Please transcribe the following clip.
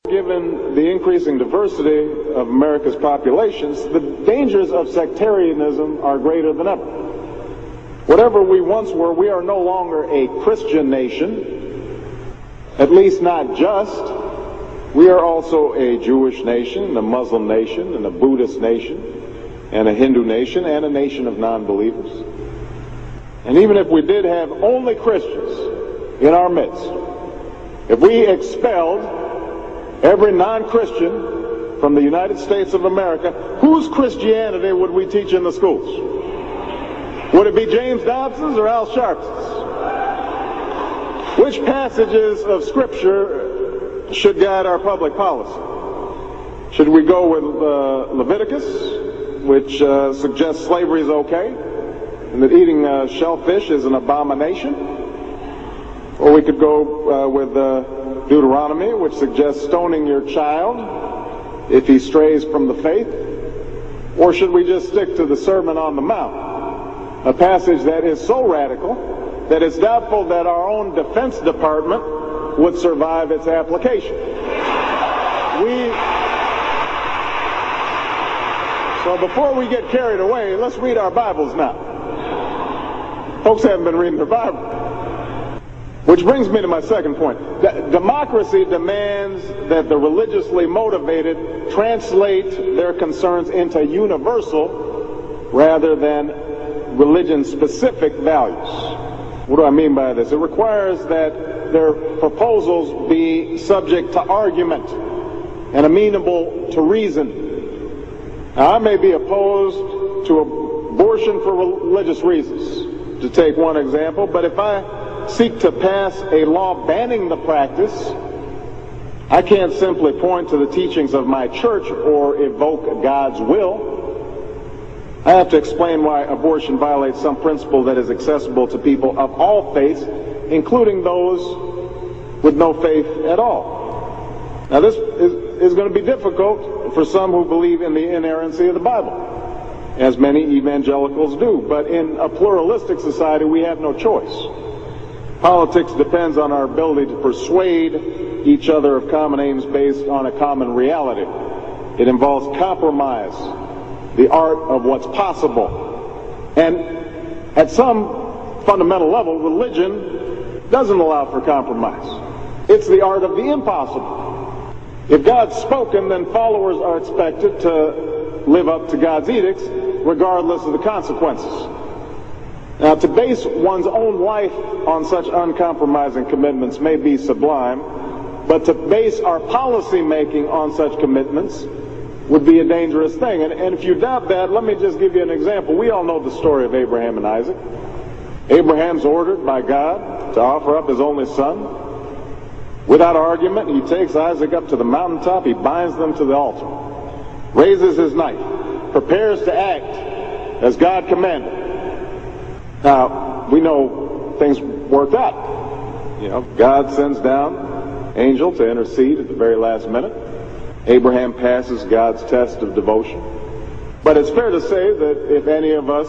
Given the increasing diversity of America's populations, the dangers of sectarianism are greater than ever. Whatever we once were, we are no longer a Christian nation, at least not just. We are also a Jewish nation, a Muslim nation, and a Buddhist nation, and a Hindu nation, and a nation of non-believers. And even if we did have only Christians in our midst, if we expelled every non-Christian from the United States of America, whose Christianity would we teach in the schools? Would it be James Dobson's or Al Sharps's? Which passages of Scripture should guide our public policy? Should we go with Leviticus, which suggests slavery is okay, and that eating shellfish is an abomination? Or we could go with Deuteronomy, which suggests stoning your child if he strays from the faith? Or should we just stick to the Sermon on the Mount, a passage that is so radical that it's doubtful that our own Defense Department would survive its application? So before we get carried away, let's read our Bibles now. Folks haven't been reading their Bible. Which brings me to my second point. Democracy demands that the religiously motivated translate their concerns into universal rather than religion-specific values. What do I mean by this? It requires that their proposals be subject to argument and amenable to reason. Now, I may be opposed to abortion for religious reasons, to take one example, but if I seek to pass a law banning the practice, I can't simply point to the teachings of my church or evoke God's will. I have to explain why abortion violates some principle that is accessible to people of all faiths, including those with no faith at all. Now, this is going to be difficult for some who believe in the inerrancy of the Bible, as many evangelicals do. But in a pluralistic society, we have no choice. Politics depends on our ability to persuade each other of common aims based on a common reality. It involves compromise, the art of what's possible. And at some fundamental level, religion doesn't allow for compromise. It's the art of the impossible. If God's spoken, then followers are expected to live up to God's edicts, regardless of the consequences. Now, to base one's own life on such uncompromising commitments may be sublime, but to base our policy making on such commitments would be a dangerous thing. And if you doubt that, let me just give you an example. We all know the story of Abraham and Isaac. Abraham's ordered by God to offer up his only son. Without argument, he takes Isaac up to the mountaintop, he binds them to the altar, raises his knife, prepares to act as God commanded. Now, we know things worked out. God sends down an angel to intercede at the very last minute. Abraham passes God's test of devotion. But it's fair to say that if any of us